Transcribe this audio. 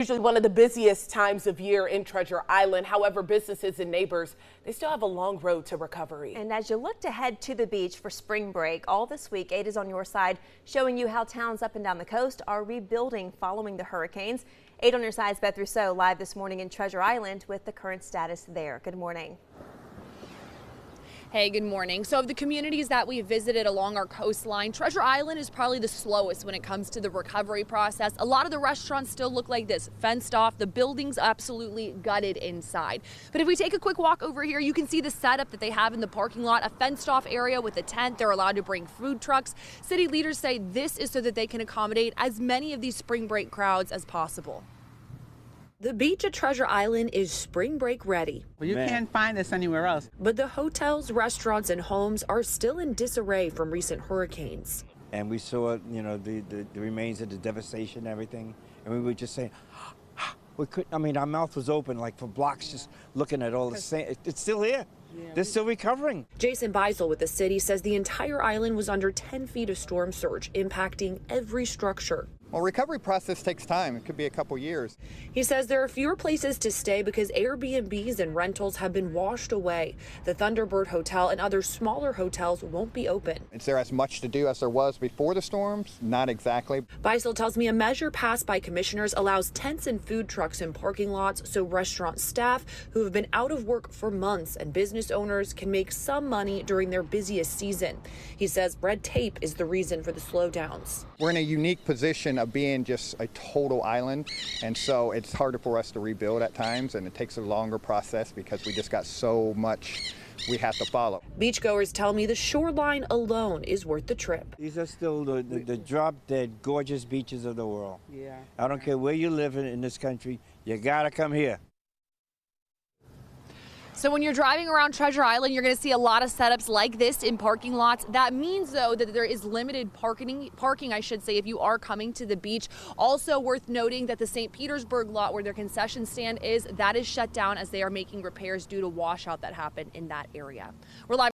Usually one of the busiest times of year in Treasure Island. However, businesses and neighbors, they still have a long road to recovery. And as you look to head to the beach for spring break, all this week, 8 is on your side, showing you how towns up and down the coast are rebuilding following the hurricanes. 8 on your side's Beth Rousseau live this morning in Treasure Island with the current status there. Good morning. Hey, good morning. So of the communities that we visited along our coastline, Treasure Island is probably the slowest when it comes to the recovery process. A lot of the restaurants still look like this, fenced off, the buildings absolutely gutted inside. But if we take a quick walk over here, you can see the setup that they have in the parking lot, a fenced off area with a tent. They're allowed to bring food trucks. City leaders say this is so that they can accommodate as many of these spring break crowds as possible. The beach at Treasure Island is spring break ready. Well, you can't find this anywhere else. But the hotels, restaurants, and homes are still in disarray from recent hurricanes. And we saw, the remains of the devastation and everything. And we were just saying, we couldn't, our mouth was open like for blocks just looking at all the sand. It's still here. Yeah. They're still recovering. Jason Beisel with the city says the entire island was under 10 feet of storm surge, impacting every structure. Well, recovery process takes time. It could be a couple years. He says there are fewer places to stay because Airbnbs and rentals have been washed away. The Thunderbird Hotel and other smaller hotels won't be open. Is there as much to do as there was before the storms? Not exactly. Beisel tells me a measure passed by commissioners allows tents and food trucks in parking lots so restaurant staff who have been out of work for months and business owners can make some money during their busiest season. He says red tape is the reason for the slowdowns. We're in a unique position of being just a total island, and so it's harder for us to rebuild at times, and it takes a longer process because we just got so much we have to follow. Beachgoers tell me the shoreline alone is worth the trip. These are still the drop-dead gorgeous beaches of the world. Yeah. I don't care where you live in this country, you gotta come here. So when you're driving around Treasure Island, you're going to see a lot of setups like this in parking lots. That means, though, that there is limited parking, if you are coming to the beach. Also worth noting that the St. Petersburg lot where their concession stand is, that is shut down as they are making repairs due to washout that happened in that area. We're live